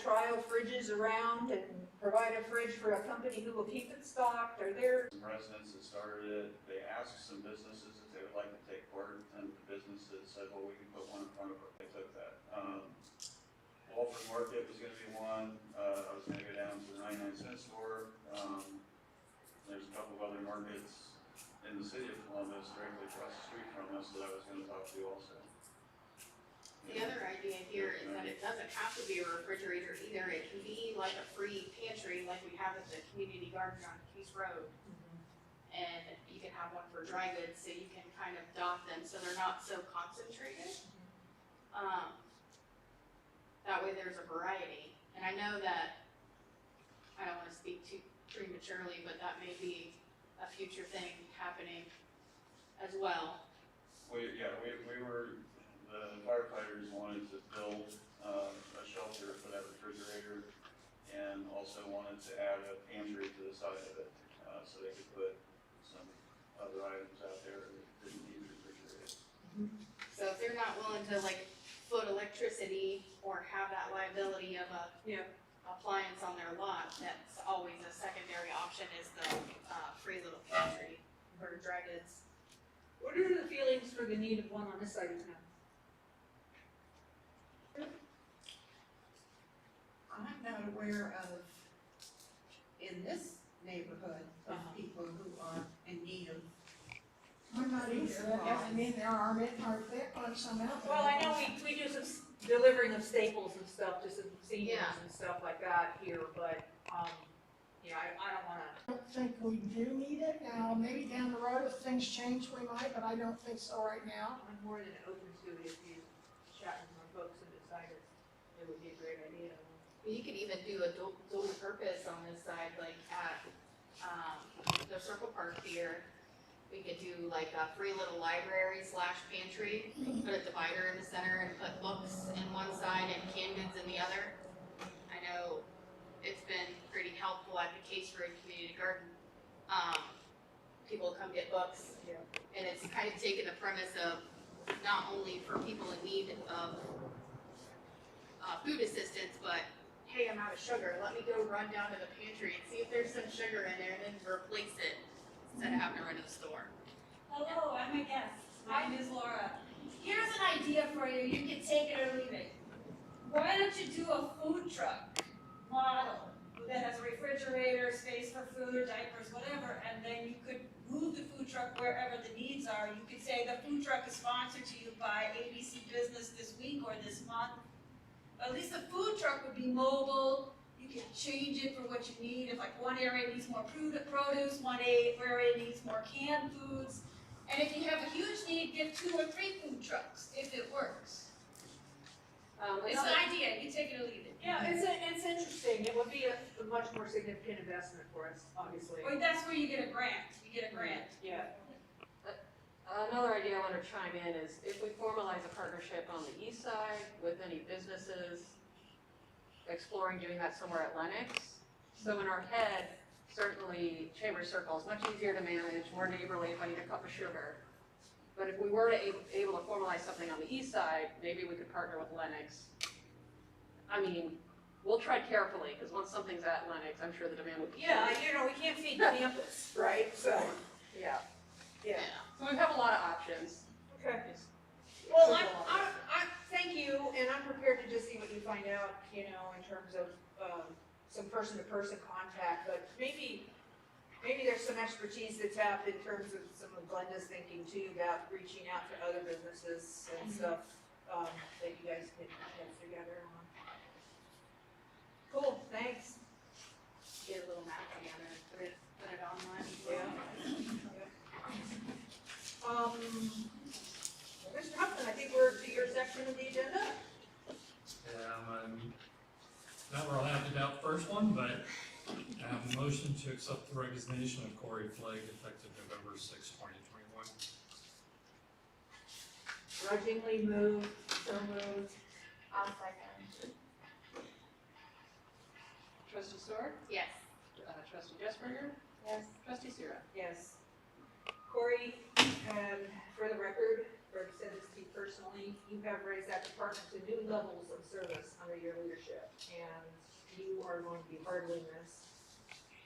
trial fridges around and provide a fridge for a company who will keep it stocked? Are there? Some residents that started it, they asked some businesses if they would like to take part, and the businesses said, well, we can put one in front of it. They took that. Lawford Market was gonna be one. I was gonna go down to the 99-cent store. There's a couple of other markets in the city of Columbus directly across the street from us that I was gonna talk to also. The other idea here is that it doesn't have to be a refrigerator either. It can be like a free pantry like we have at the community garden on Case Road. And you can have one for dry goods, so you can kind of dot them so they're not so concentrated. That way there's a variety. And I know that, I don't want to speak too prematurely, but that may be a future thing happening as well. We were, the firefighters wanted to build a shelter for that refrigerator, and also wanted to add a pantry to the side of it, so they could put some other items out there that didn't need refrigerated. So if they're not willing to like foot electricity or have that liability of a appliance on their lot, that's always a secondary option is the free little pantry for dry goods. What are the feelings for the need of one on this side of town? I'm not aware of, in this neighborhood, of people who are in need of. I'm not either, I mean, there are some out there. Well, I know we do some delivering of staples and stuff to some seniors and stuff like that here, but, yeah, I don't wanna. I don't think we do need it now, maybe down the road if things change we might, but I don't think so right now. I'm more than open to it if you chat with my folks and decide it would be a great idea. You could even do a dual purpose on this side, like at the Circle Park here. We could do like a free little library / pantry, put a divider in the center and put books in one side and canned goods in the other. I know it's been pretty helpful at the Case Road Community Garden. People come get books, and it's kind of taken the premise of not only for people in need of food assistance, but hey, I'm out of sugar. Let me go run down to the pantry and see if there's some sugar in there and then replace it instead of having to run to the store. Hello, I'm a guest. My name is Laura. Here's an idea for you. You can take it or leave it. Why don't you do a food truck model that has a refrigerator, space for food, diapers, whatever, and then you could move the food truck wherever the needs are. You could say the food truck is sponsored to you by ABC Business this week or this month. At least the food truck would be mobile. You can change it for what you need. If like one area needs more produce, one area needs more canned foods. And if you have a huge need, get 2 or 3 food trucks, if it works. It's an idea, you take it or leave it. Yeah, it's interesting. It would be a much more significant investment for us, obviously. Or that's where you get a grant, Yeah. Another idea I want to chime in is if we formalize a partnership on the east side with any businesses, exploring doing that somewhere at Lenox. So in our head, certainly Chamber Circle is much easier to manage, more neighborly if I need a cup of sugar. But if we were able to formalize something on the east side, maybe we could partner with Lenox. I mean, we'll tread carefully, because once something's at Lenox, I'm sure the demand would be huge. Yeah, we can't feed the campus, right? So, yeah. So we have a lot of options. Okay. Well, I thank you, and I'm prepared to just see what you find out, in terms of, some person-to-person contact, but maybe there's some expertise to tap in terms of some of Glenda's thinking too, about reaching out to other businesses and stuff, that you guys can get together on. Cool, thanks. Get a little map together and put it online. Mr. Huffman, I think we're to your section of the agenda. Not where I'll have to doubt the first one, but I have a motion to accept the resignation of Corey Flagg effective November 6, 2021. Grudgingly moved, so moved. I'll second. Trustee Stewart? Yes. Trustee Jesberger? Yes. Trustee Sierra? Yes. Corey, for the record, Greg said this to you personally, you have raised that department to new levels of service under your leadership, and you are going to be hardly missed.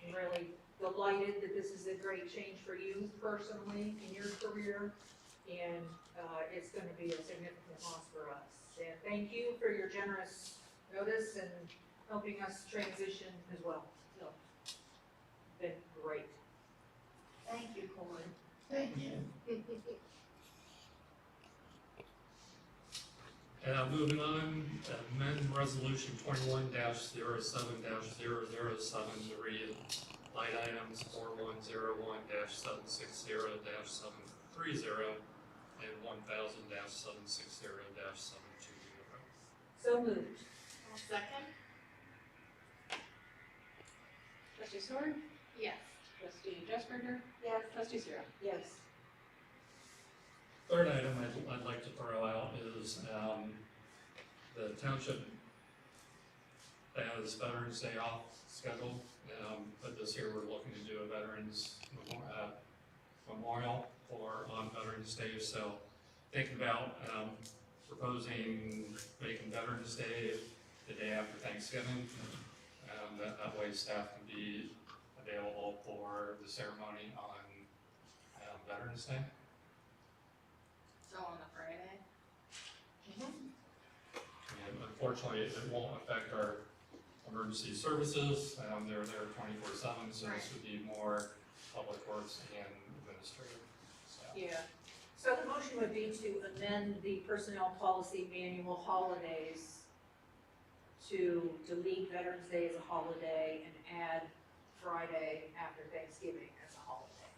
I'm really delighted that this is a great change for you personally in your career, and it's going to be a significant loss for us. And thank you for your generous notice and helping us transition as well. So, been great. Thank you, Corey. Thank you. Moving on, amend resolution 21-07-007 to read line items 4101-760-730 and 1000-760-720. So moved. Second? Trustee Stewart? Yes. Trustee Jesperger? Yes. Trustee Zero? Yes. Third item I'd like to throw out is the township has Veterans Day off scheduled, but this year we're looking to do a Veterans Memorial on Veterans Day. So thinking about proposing making Veterans Day the day after Thanksgiving. That way staff can be available for the ceremony on Veterans Day. So on the Friday? And unfortunately, it won't affect our emergency services. They're there 24/7, so this would be more public works and administrative staff. Yeah. So the motion would be to amend the personnel policy manual holidays to delete Veterans Day as a holiday and add Friday after Thanksgiving as a holiday.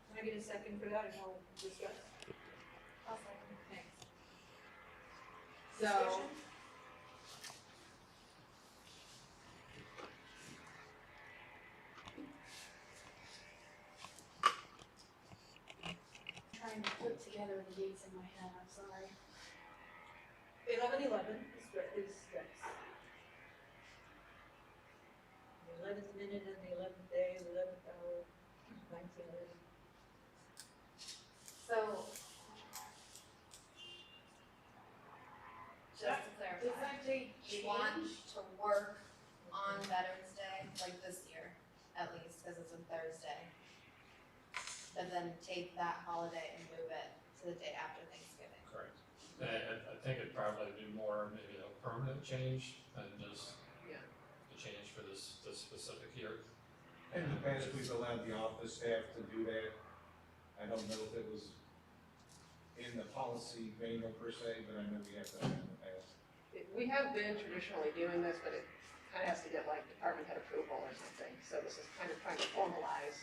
Can I get a second for that and we'll discuss? I'll second. Thanks. So, Discussion? trying to put together the dates in my head, I'm sorry. 11/11 is that's the 11th minute and the 11th day, the 11th hour, 1911. So, just to clarify, Does that date we want to work on Veterans Day, like this year, at least, because it's a Thursday. But then take that holiday and move it to the day after Thanksgiving. Correct. I think it'd probably be more maybe a permanent change than just the change for this specific year. In the past, we've allowed the office staff to do that. I don't know if it was in the policy manual per se, but I know we have done that in the past. We have been traditionally doing this, but it kind of has to get like department head approval or something. So this is kind of trying to formalize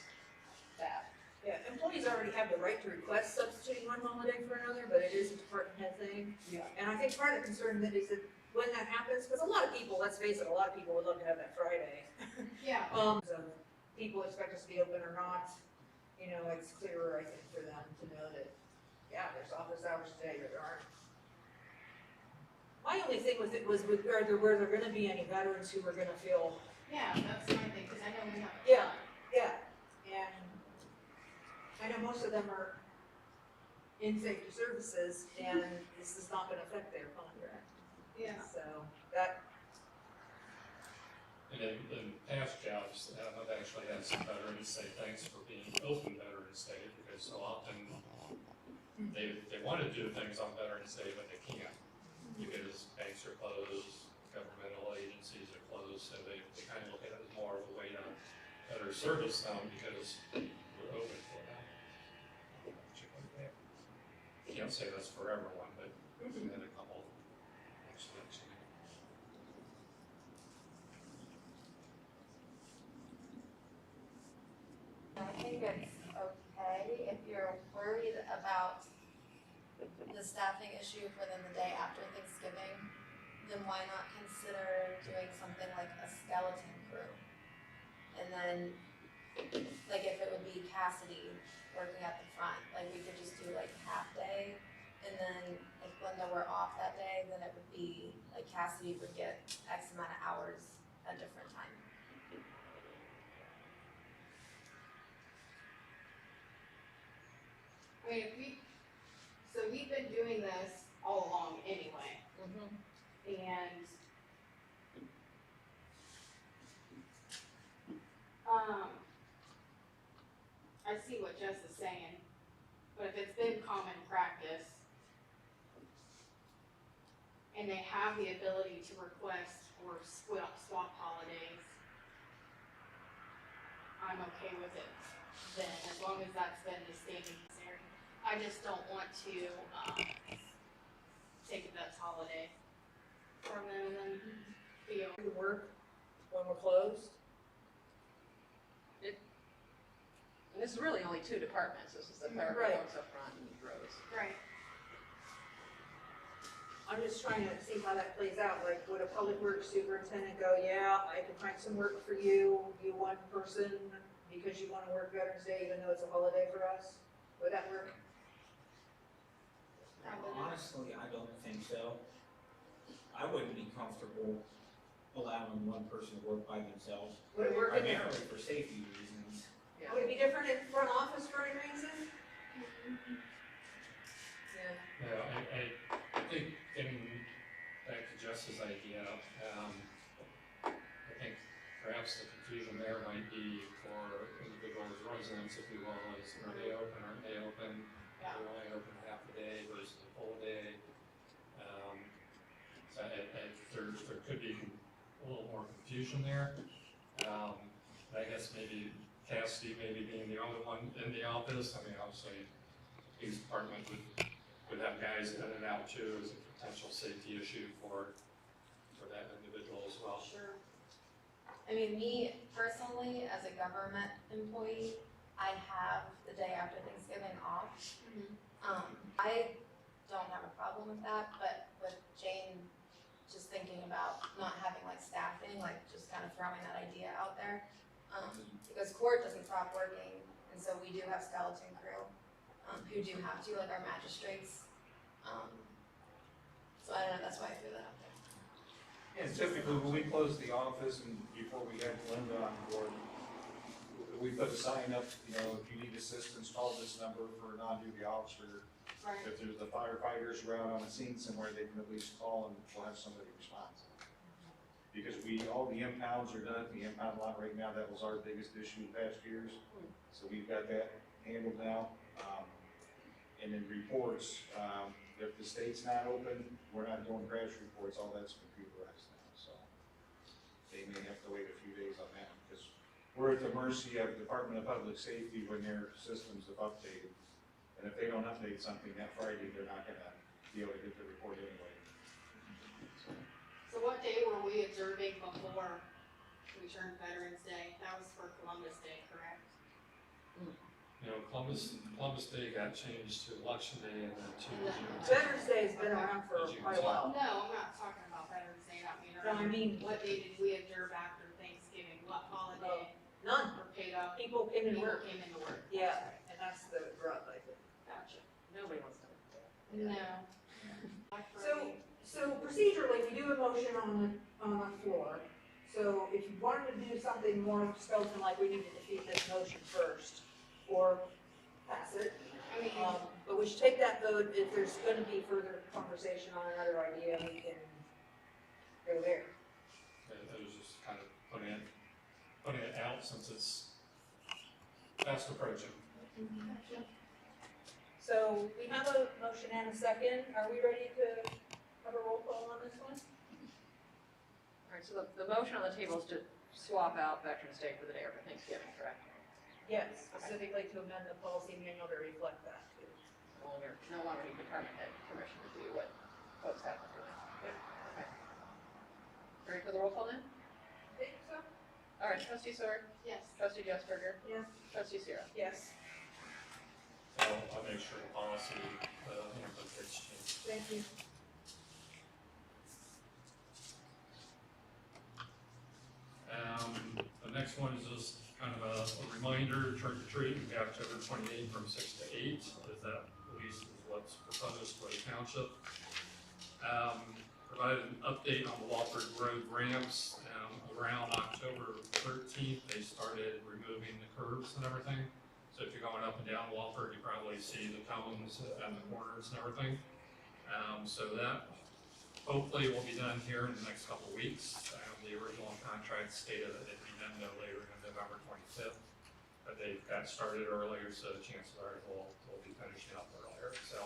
that. Yeah, employees already have the right to request substituting one holiday for another, but it is a department head thing. Yeah. And I think part of the concern that is that when that happens, because a lot of people, let's face it, a lot of people would love to have that Friday. Yeah. So people expect us to be open or not, you know, it's clearer, I think, for them to know that, yeah, there's office hours today, but there aren't. My only thing was, were there gonna be any veterans who were gonna feel, Yeah, that's my thing, because I know we have. Yeah. and I know most of them are in safety services, and this is not gonna affect their contract. Yeah. So, that, And in past jobs, I've actually had some veterans say thanks for being open Veterans Day, because so often they want to do things on Veterans Day, but they can't, because banks are closed, governmental agencies are closed, so they kind of look at it as more of a way to better service them, because we're open for them. Can't say that's for everyone, but we've had a couple incidents. I think it's okay if you're worried about the staffing issue for then the day after Thanksgiving, then why not consider doing something like a skeleton crew? And then, like if it would be Cassidy working at the front, like we could just do like half day, and then if Linda were off that day, then it would be like Cassidy would get X amount of hours at different time. I mean, so we've been doing this all along anyway, and, I see what Jess is saying, but if it's been common practice, and they have the ability to request or swap holidays, I'm okay with it then, as long as that's been the standing necessary. I just don't want to, take a Dutch holiday from them and then be over. We can work when we're closed. And this is really only two departments, this is the clerical Right. folks up front and Rose. Right. I'm just trying to see how that plays out, like, would a public works superintendent go, yeah, I can find some work for you, you one person, because you wanna work Veterans Day even though it's a holiday for us? Would that work? Honestly, I don't think so. I wouldn't be comfortable allowing one person to work by themselves, Would it work in, primarily for safety reasons. would it be different in front office for any reason? Yeah. Yeah, I think getting back to Jess's idea, I think perhaps the confusion there might be for individuals, residents, if you will, is are they open, aren't they open? Yeah. They're only open half a day versus a full day. So there could be a little more confusion there. I guess maybe Cassidy maybe being the only one in the office, I mean, obviously, his department would have guys in and out too as a potential safety issue for that individual as well. Sure. I mean, me personally, as a government employee, I have the day after Thanksgiving off. I don't have a problem with that, but with Jane just thinking about not having like staffing, like just kind of throwing that idea out there. Because court doesn't stop working, and so we do have skeleton crew, who do have to, like our magistrates. So I don't know, that's why I threw that out there. And typically, when we close the office and before we had Linda on board, we put a sign up, you know, if you need assistance, call this number for a non-duty officer. Right. If there's the firefighters are out on a scene somewhere, they can at least call and we'll have somebody respond. Because all the impounds are done, the impound lot right now, that was our biggest issue in past years. So we've got that handled now. And then reports, if the state's not open, we're not doing crash reports, all that's computerized now, so. They may have to wait a few days on that, because we're at the mercy of Department of Public Safety when their systems have updated. And if they don't update something that Friday, they're not gonna be able to get the report anyway. So what day were we observing before we turned Veterans Day? That was for Columbus Day, correct? You know, Columbus Day got changed to Election Day and then to June. Veterans Day has been around for quite a while. No, I'm not talking about Veterans Day, I mean, No, I mean, what day did we observe after Thanksgiving? What holiday none, were paid up? people came to People work, came into work. yeah, and that's the rub, I think. Gotcha. Nobody wants to. No. So procedurally, we do a motion on the floor. So if you wanted to do something more skeleton, like we need to defeat this motion first, or pass it. I mean, But we should take that vote, if there's gonna be further conversation on another idea, we can go there. It was just kind of putting it out since it's fast approaching. So we have a motion and a second, are we ready to have a roll call on this one? All right, so the motion on the table is to swap out Veterans Day for the day after Thanksgiving, correct? Yes, specifically to amend the policy manual to reflect that too. No longer need department head permission to do what folks have to do. Okay. Ready for the roll call then? Think so? All right, trustee Sword, yes. trustee Jessberger, Yes. trustee Sierra. Yes, So I'll make sure the policy, gets changed. thank you. The next one is just kind of a reminder, trick or treat, we got October 28th from 6 to 8, is that at least is what's proposed for the township. Provided an update on the Lawford Road ramps, around October 13th, they started removing the curbs and everything. So So if you're going up and down Lawford, you probably see the cones and the corners and everything. So that hopefully will be done here in the next couple of weeks. The original contract stated that it'd be done no later than November 25th, but they got started earlier, so chances are we'll be finishing up earlier. So,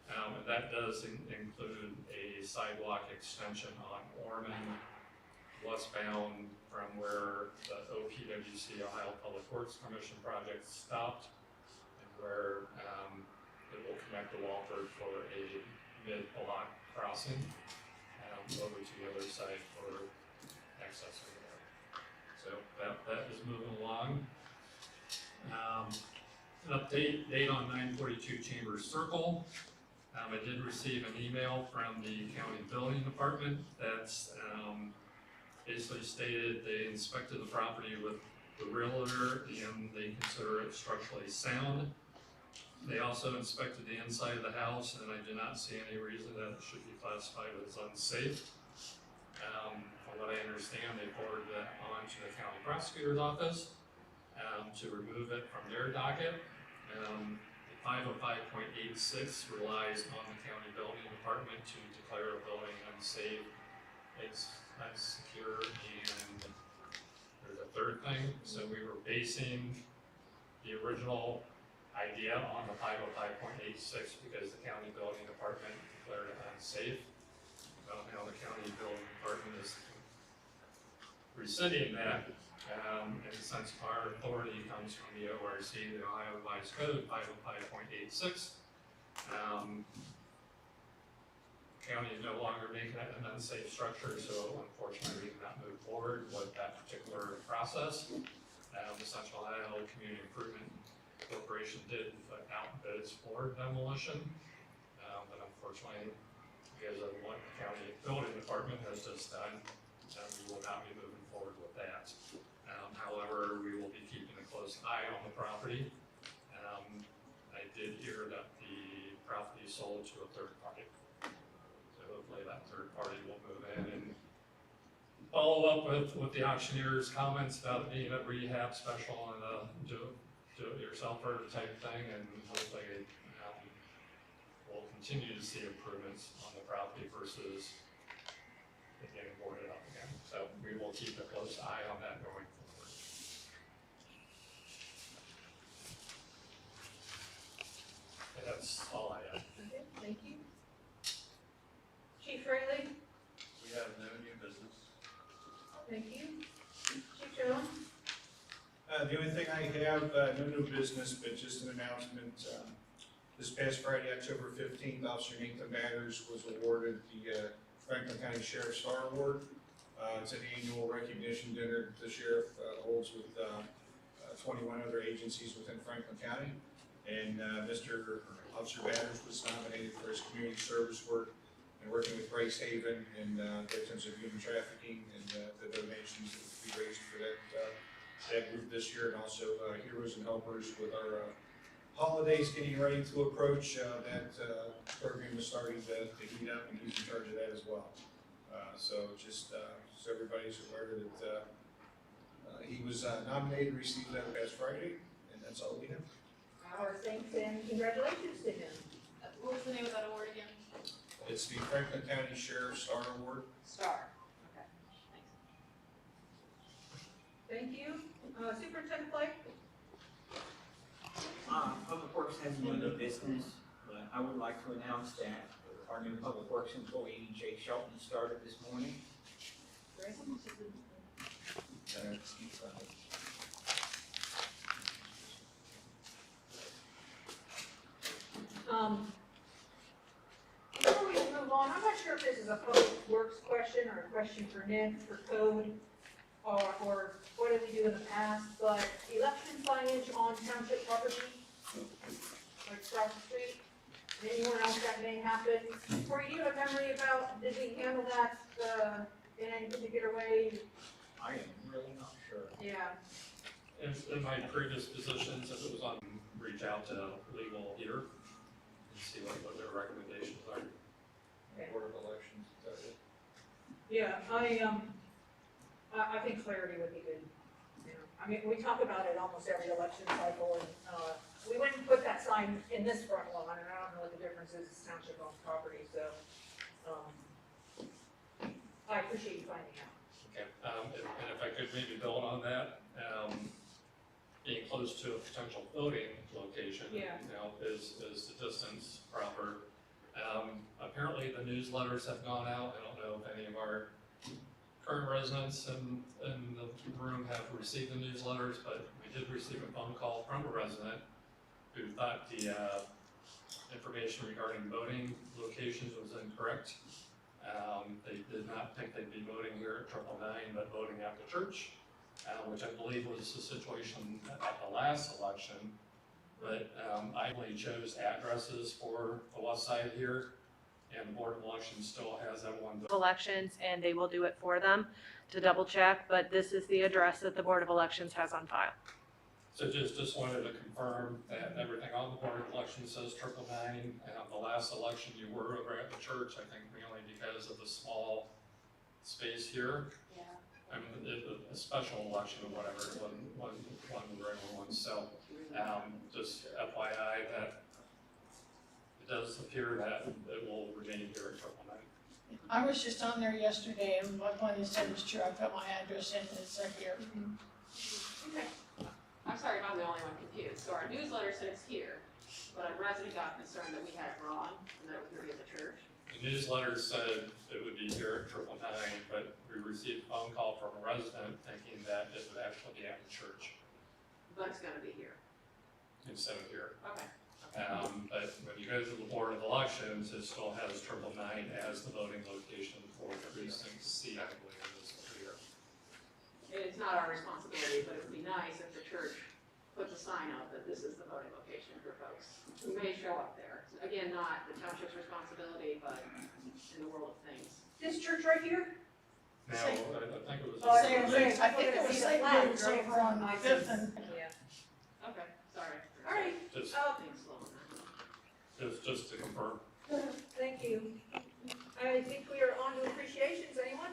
and that does include a sidewalk extension on Orman westbound from where the OPWC, Ohio Public Works Commission project stopped, and where it will connect to Lawford for a mid-block crossing over to the other side for access over there. So that is moving along. An date on 942 Chambers Circle. I did receive an email from the county building department that's basically stated they inspected the property with the realtor and they consider it structurally sound. They also inspected the inside of the house, and I do not see any reason that it should be classified as unsafe. From what I understand, they forwarded that on to the county prosecutor's office to remove it from their docket. 505.86 relies on the county building department to declare a building unsafe, it's unsecure, and there's a third thing. So we were basing the original idea on the 505.86 because the county building department declared it unsafe. Well, now the county building department is rescinding that, and since our authority comes from the ORC, the Ohio Revised Code 505.86, county is no longer making it an unsafe structure, so unfortunately we cannot move forward with that particular process. The Central Ohio Community Improvement Corporation did put out bids for demolition, but unfortunately, because of what the county building department has just done, we will not be moving forward with that. However, we will be keeping a close eye on the property. I did hear that the property sold to a third party. So hopefully that third party will move in and follow up with the auctioneer's comments about being a rehab special and a do-it-yourselfer type thing, and hopefully we'll continue to see improvements on the property versus it getting boarded up again. So we will keep a close eye on that going forward. And that's all I have. Okay, thank you. Chief Rayleigh, We have no new business. thank you. Chief Jones? The only thing I have, no new business, but just an announcement. This past Friday, October 15th, Officer Nathan Matters was awarded the Franklin County Sheriff Star Award. It's an annual recognition dinner the sheriff holds with 21 other agencies within Franklin County. And Officer Matters was nominated for his community service work and working with Grace Haven and victims of human trafficking, and the donations that we raised for that group this year, and also Heroes and Helpers with our holidays getting ready to approach. That program is starting to heat up, and he's in charge of that as well. So just so everybody's aware that he was nominated, received that past Friday, and that's all we have. Our thanks and congratulations to him. What was the name of that award again? It's the Franklin County Sheriff Star Award. Star. Okay, thanks. Thank you. Superintendent Blake? Public Works has no new business, but I would like to announce that our new Public Works employee, Jake Shelton, started this morning. Great. Before we move on, I'm not sure if this is a public works question or a question for Nick, for code, or what did we do in the past, but election signage on township property, like across the street, and anywhere else that may happen. Corey, do you have a memory about, did we handle that, in any particular way? I am really not sure. Yeah. In my previous positions, if it was on, reach out to legal here and see what their recommendations are. Board of Elections, is that it? Yeah, I think clarity would be good, you know. I mean, we talk about it almost every election cycle, and, we wouldn't put that sign in this front lawn, and I don't know what the difference is, it's township owned property, so, I appreciate you finding out. Okay, and if I could maybe build on that, being close to a potential voting location, Yeah. you know, is the distance proper? Apparently the newsletters have gone out. I don't know if any of our current residents in the room have received the newsletters, but we did receive a phone call from a resident who thought the information regarding voting locations was incorrect. They did not think they'd be voting here at 999, but voting at the church, which I believe was the situation at the last election. But I only chose addresses for the west side here, and the Board of Elections still has everyone. Elections, and they will do it for them to double check, but this is the address that the Board of Elections has on file. So just wanted to confirm that everything on the Board of Elections says 999. The last election you were over at the church, I think mainly because of the small space here. Yeah. I mean, a special election or whatever, it wasn't one of the regular ones. So just FYI that it does appear that it will remain here at 999. I was just on there yesterday, and what one you said was true, I put my address in, and it's right here. Okay. I'm sorry if I'm the only one confused. So our newsletter says here, but a resident got concerned that we had it wrong and that it was going to be at the church. The newsletter said it would be here at 999, but we received a phone call from a resident thinking that it would actually be at the church But it's going to be here. instead of here. Okay. But when you go to the Board of Elections, it still has 999 as the voting location for precinct C, I believe it is here. It's not our responsibility, but it would be nice if the church puts a sign up that this is the voting location for folks who may show up there. Again, not the township's responsibility, but in the world of things. This church right here? Now, I think it was. Oh, St. Luke's, I think it was St. Luke's over on Fifth and. Yeah. Okay, sorry. All right, Just, Things slow down. just to confirm. thank you. I think we are on to appreciations, anyone?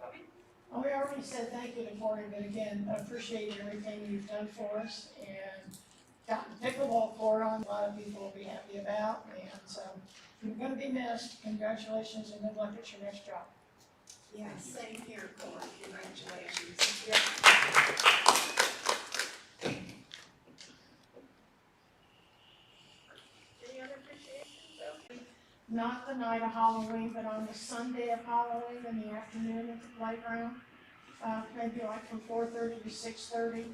Bobby? Well, we already said thank you to Cory, but again, I appreciate everything you've done for us, and gotten pickleball court on, a lot of people will be happy about, and so, you're gonna be missed, congratulations, and good luck at your next job. Yeah, same here, Cory, congratulations. Any other appreciations? Not the night of Halloween, but on the Sunday of Halloween in the afternoon at the playground, maybe like from 4:30 to 6:30.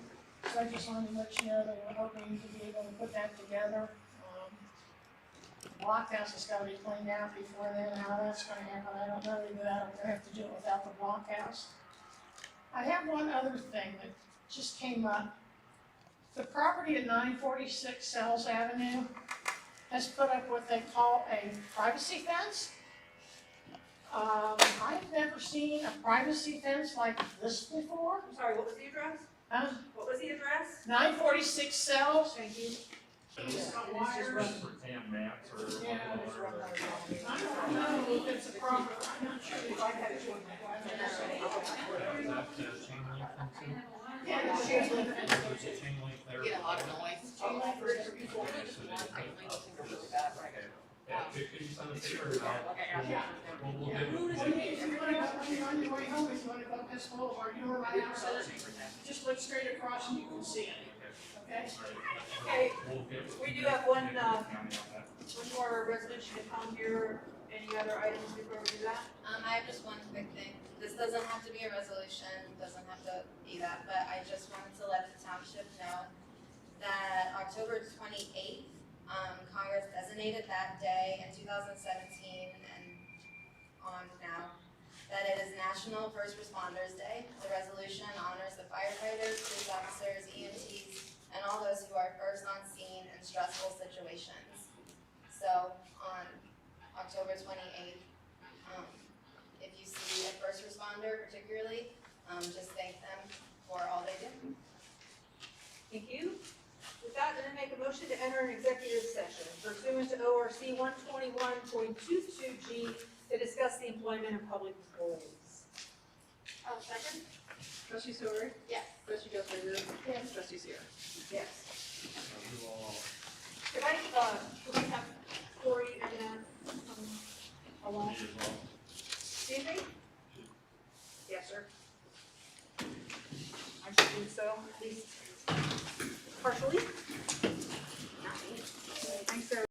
So I just wanted to let you know that we're hoping to be able to put that together. The blockhouse has got to be cleaned out before then. How that's going to happen, I don't know. Either that or we're going to have to do it without the blockhouse. I have one other thing that just came up. The property at 946 Sells Avenue has put up what they call a privacy fence. I've never seen a privacy fence like this before. I'm sorry, what was the address? What was the address? 946 Sells. Thank you. It's got And it's just wires. run- For tan mats or. Yeah, it's run by the- I don't know if it's a problem, I'm not sure if I had it with my Is that chain link fencing? Yeah, it's chain link fence. There's a chain link there. Get a lot of noise. Chain link fence. Yeah, could you send a picture of that? Yeah. We'll Yeah. get it. If you wanna go, when you're on your way home, if you wanna go up this boulevard, you know where my house is, just look straight across and you can see it, okay? Okay, We'll get. we do have one, County on that. one more residential to come here. Any other items before we do that? I have just one quick thing. This doesn't have to be a resolution, doesn't have to be that, but I just wanted to let the township know that October 28th, Congress designated that day in 2017 and on now, that it is National First Responders Day. The resolution honors the firefighters, police officers, EMTs, and all those who are first on scene in stressful situations. So on October 28th, if you see a first responder particularly, just thank them for all they do. Thank you. With that, then I make a motion to enter an executive session pursuant to ORC 121.22G to discuss the employment of public employees. Second? Trustee Stewart? Yes. Trustee Gilmore? Yes. Trustee Sierra? Yes. You all. Could I have Cory and then, along? Me as well. Excuse me? Yes, sir. I should do so, at least partially. Not me. Thanks, sir.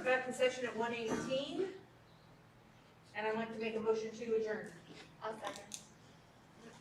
back in session at 1:18. And I'd like to make a motion to adjourn. I'll second.